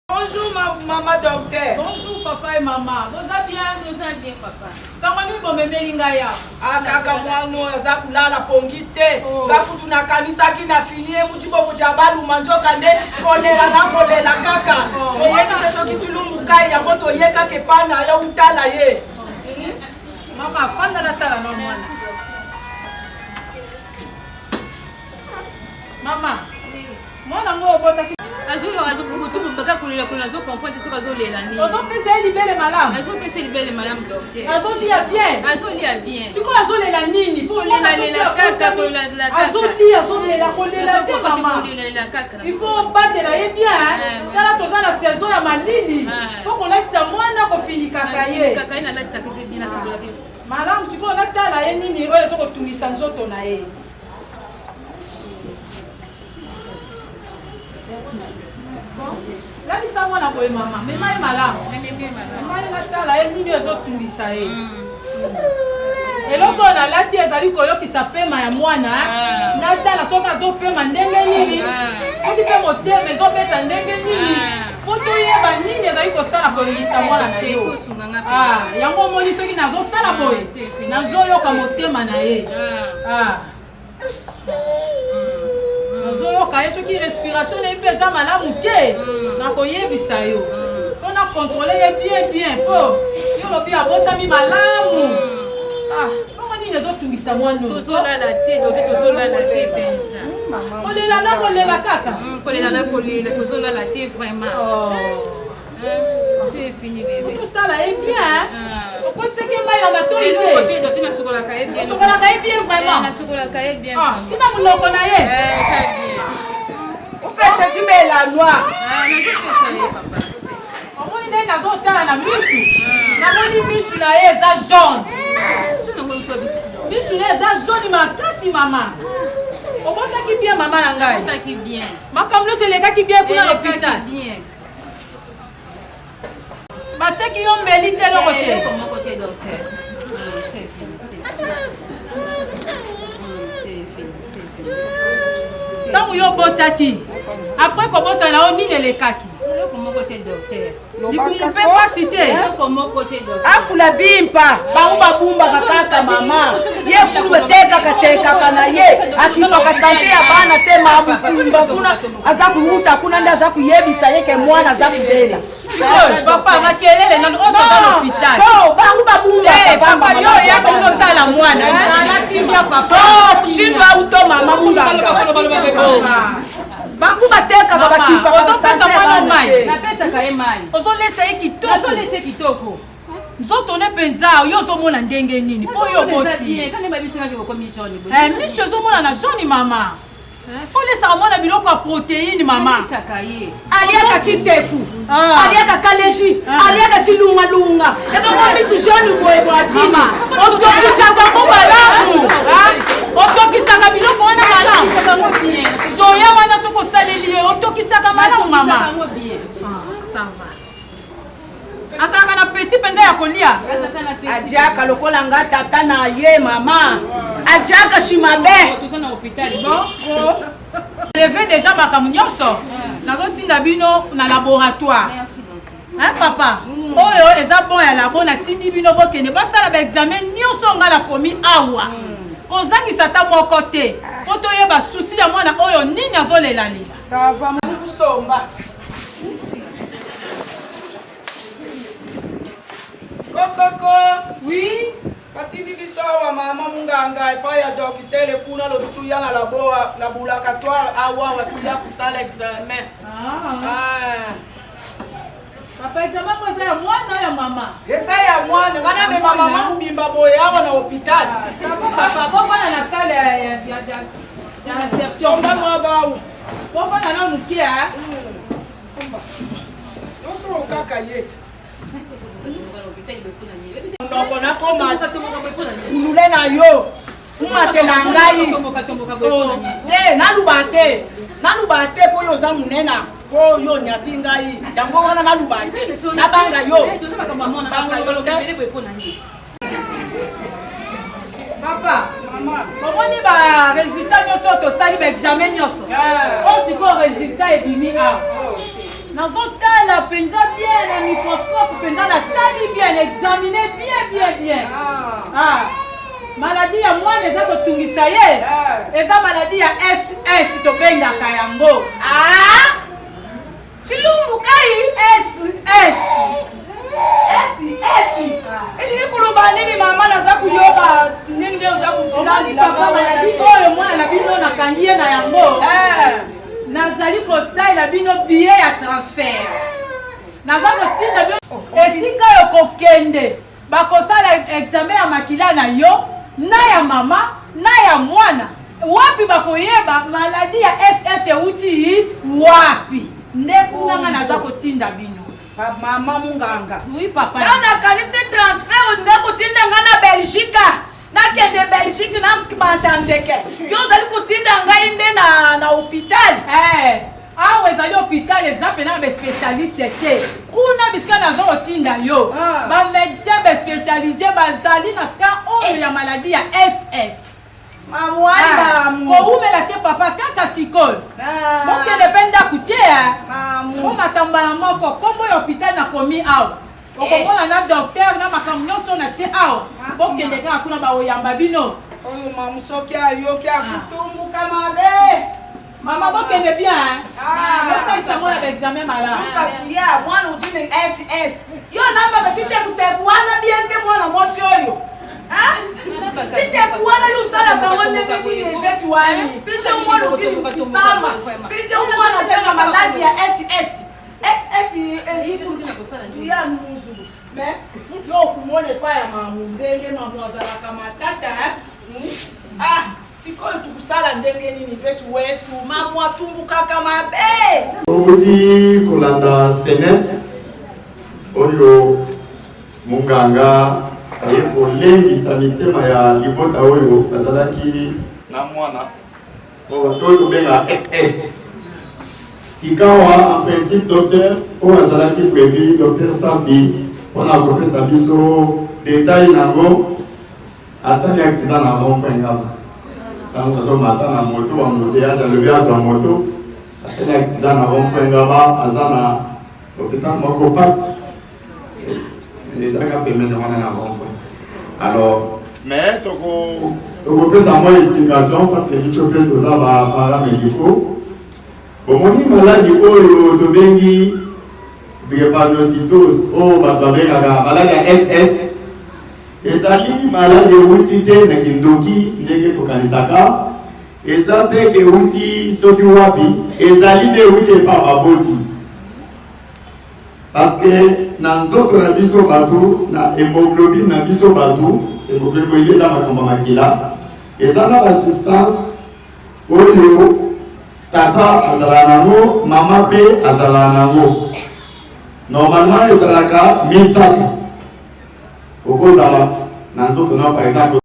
Speaker 7: Bonjour maman docteur.
Speaker 4: Bonjour papa et maman. Vous allez bien?
Speaker 6: Nous allons bien, papa.
Speaker 4: Sangoni bomemelingaya.
Speaker 7: Ah kaka mwana aza kulala pongi te. Ngakutu na kanisa kina finie muchibo mujabalu manjoka nde kolela kaka. Oyeka teso kichulumbu kai ya moto yeka kepana ya utala ye.
Speaker 4: Mama fanda na tala na mwana. Mama. Mwana ngo bota ki.
Speaker 6: Azuli azukubutu mbaka kulela kuna zo comprendre ce que lela ni.
Speaker 4: Ozo pesa libele malamu.
Speaker 6: Azo pesa libele malamu docteur.
Speaker 4: Azo lia bien.
Speaker 6: Azo lia bien.
Speaker 4: Siko azo lela nini?
Speaker 6: Pour lela kaka kolela la kaka.
Speaker 4: Azo lia kolela te mama.
Speaker 6: Lela kaka.
Speaker 4: Il faut battre la ye bien. Kala toza na saison ya malili. Faut qu'on ait sa mwana ko fini kaka ye.
Speaker 6: Kaka ina la tsaka bien na sodola ke.
Speaker 4: Malamu siko na tala ye nini oyo to ko tumisa nzoto na ye. Là, ça m'a envoyé maman. Mais maman est malade. Maman est là, elle n'y a pas tout mis ça. Et là, on a la tia zali koyo qui s'appelle ma mwana. Nata la soka zo pe mandenge nini. On dit pe moté mais zo pe tandenge nini. Poto ye ba nini zali ko sala ko lisa mwana na yo. Ah, yango moni soki na zo sala boy. Na zo yo ka motema na ye. Ah. Zoyoka ye soki respiration na epeza malamu te na koyebisa yo fo na contrôler ye bien po yo lobi abotami malamu bongo nini ezotungisa mwana
Speaker 6: tozolala te doke tozolala te penza
Speaker 4: kolela na kolela kaka
Speaker 6: kolela na kolela tozolala te vraiment c'est fini bébé
Speaker 4: totala ye bien okotiki mai na matoi te
Speaker 6: doke nasokolaka ye bien
Speaker 4: osokolaka ye bien vraiment
Speaker 6: nasokolaka ye bien
Speaker 4: tina monoko na ye
Speaker 7: opesa timela noir
Speaker 6: nazopesa ye papa
Speaker 4: omoni nde nazotala na misu namoni misu na ye eza jaune misu na ye eza jaune makasi mama obotaki bien mama na ngai makambo nyonso elekaki bien kuna na hôpital batiaki yo mbeli te eloko te ntango yo obotaki apres kobota na yo nini elekaki likumu mpe pasi te
Speaker 7: akula bimpa bango babumbaka kaka mama ye kulu betekaka na ye akipaka sante ya bana te mabupumba kuna aza kuluta kuna nde aza kuyebisa ye ke mwana aza kubela
Speaker 4: papa makelele nano oyo toza na hôpital
Speaker 7: bango babumbaka
Speaker 4: papa yo oyaki totala mwana alaki bia papa
Speaker 7: shindwa auto mama munganga bango batekaka bakipaka
Speaker 4: ozopesa mwana mai
Speaker 6: napesaka ye mai
Speaker 4: ozolesa ye kitoko nzoto ne mpenza yo ozomona ndenge nini mpo yo oboti miso ezomona na jaune mama folesaka mwana biloko ya protéine mama
Speaker 7: aliaka ti teku aliaka kaleji aliaka ti lungalunga ebongo misu jaune boye bwatima
Speaker 4: otokisaka mo malamu otokisaka biloko wana malamu soya wana soki osaleli ye otokisaka malamu mama azalaka na peti mpenza ya kolia
Speaker 7: adiaka lokola nga tata na ye mama adiaka shimabe
Speaker 4: leve deja makambo nyonso nazotinda bino na laboratoire papa oyo eza bon ya labo natindi bino bokende basala baexamen nyonso nga nakomi awa kozangisa ata moko te po toyeba susi ya mwana oyo nini azolelalela
Speaker 7: kokoko
Speaker 4: oui
Speaker 7: batindi biso awa mama munganga epai ya dokitele kuna lobi tuya na laboratoire awawa tuya kosala examen
Speaker 4: papa examen ko eza ya mwana oyo mama
Speaker 7: eza ya mwana wana mema mama mobimba boye awa na hôpital
Speaker 4: papa bofana na sale ya réception
Speaker 7: mwa bawu
Speaker 4: bofana na mokie
Speaker 7: nyonso okaka yeti noko nakoma kulule na yo umate na ngai te naluba te po yo oza monena po yo nyati ngai yango wana naluba te nabanga yo
Speaker 4: papa omoni baresultat nyonso tosali baexamen nyonso oyo sikoyo resultat ebimi awa
Speaker 7: nazotala penza bien na microscope penza natali bien examiner bien maladie ya mwana eza kotungisa ye eza maladie ya ss tobengaka yango chilumbu kai ss elingi koloba nini mama naza kuyoba nini nde oza kuzali papa maladi oyo mwana na bino nakangi ye na yango nazali kosalela bino billet ya transfert naza kotinda bino esika yo kokende bakosala examen ya makila na yo na ya mama na ya mwana wapi bakoyeba maladi ya ss euti wapi nde kunanga naza kotinda bino mama munganga. Oui papa. Nana kanisi transfert ndako tinda ngana Belgique. Nakende Belgique na mbandandeke. Yo zali kutinda ngai nde na hôpital. Awe zali hôpital ezape na be spécialiste te. Kuna bisika na zo tinda yo. Ba médecin be spécialisé bazali na cas oyo ya maladie ya SS. Mamwana koumela te papa kaka sikoyo bokende penda kutea omatambala moko kombo ya hôpital na komi awa okomona na docteur na makambo nyonso na te awa bokende kaka kuna baoyamba bino oyo mamusoki ayoki akutumbuka mabe mama bokende bien bosalisa mona baexamen malamu mwana udine ss yo namba batite kutebu wana bien te mwana mwasi oyo Tite yusala kawone nini veti wani. Picha mwana utini mkisama. Picha mwana sema maladi ya SS. SS ya nuzu. Me, mtu kumone pa ya mamumbenge mamwazala kama tata. Siko tukusala ndenge nini veti wetu. Mamwa tumbuka kama be.
Speaker 2: Odi kolanda Senate. Oyo munganga et pour l'indisabilité ya libota oyo bazalaki na mwana pour tout benga SS sikawa en principe docteur pour bazalaki prévu docteur Safi on a coupé sa biso détail nango asani accident na rompenga ça nous sommes matin na moto en embouteillage le viage en moto asani accident na rompenga ba azana hôpital moko pat les agents permettent de rendre la bombe. Alors, mais tu peux savoir l'explication parce que je suis fait tout ça par paramédicaux. Au moment où maladie au bengi drépanocytose au bababega maladie SS ezali maladie utite na kindoki ndenge tokanisaka ezate ke uti soki wapi ezali de uti pa baboti. Parce que dans nzoto na biso batu na hémoglobine na biso batu hémoglobine ile za makomba makila ezana la substance oyo tata azala nango mama pe azala nango normalement ezalaka misato okozala na nzoto na par exemple